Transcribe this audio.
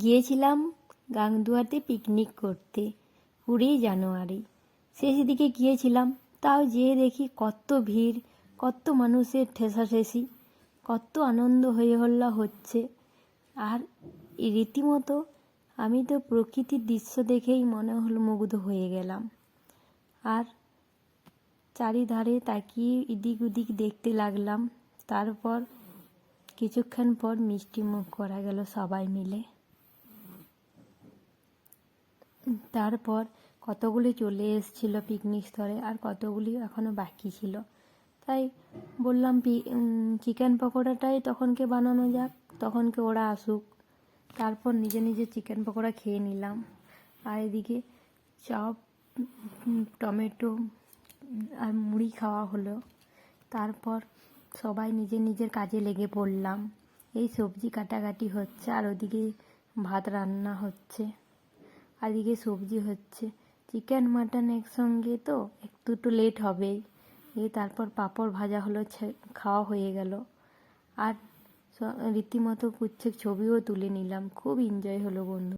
গিয়েছিলাম গাংদুয়াতে পিকনিক করতে 20 জানুয়ারি। শেষ দিকে গিয়েছিলাম, তাও যেয়ে দেখি কত ভিড়, কত মানুষের ঠেসাঠেসি, কত আনন্দ হয়ে হল্লা হচ্ছে। আর রীতিমতো আমি তো প্রকৃতির দৃশ্য দেখেই মনে হলো মুগ্ধ হয়ে গেলাম। আর চারিধারে তাকিয়ে এদিক ওদিক দেখতে লাগলাম। তারপর কিছুক্ষণ পর মিষ্টি মুখ করা গেল সবাই মিলে। তারপর কতগুলি চলে এসেছিল পিকনিক স্থলে, আর কতগুলি এখনও বাকি ছিল। তাই বললাম চিকেন পকোড়াটাই তখনকে বানানো যাক, তখনকে ওরা আসুক। তারপর নিজে নিজে চিকেন পকোড়া খেয়ে নিলাম। আর এদিকে চপ, টমেটো আর মুড়ি খাওয়া হলো। তারপর সবাই নিজের নিজের কাজে লেগে পড়লাম। এই সবজি কাটাকাটি হচ্ছে, আর ওদিকে ভাত রান্না হচ্ছে, আর এদিকে সবজি হচ্ছে। চিকেন মাটন একসঙ্গে তো একটু লেট হবেই। তারপর পাঁপড় ভাজা হলো, খাওয়া হয়ে গেল। আর রীতিমতো কুচ্ছের ছবিও তুলে নিলাম। খুব এনজয় হলো বন্ধু।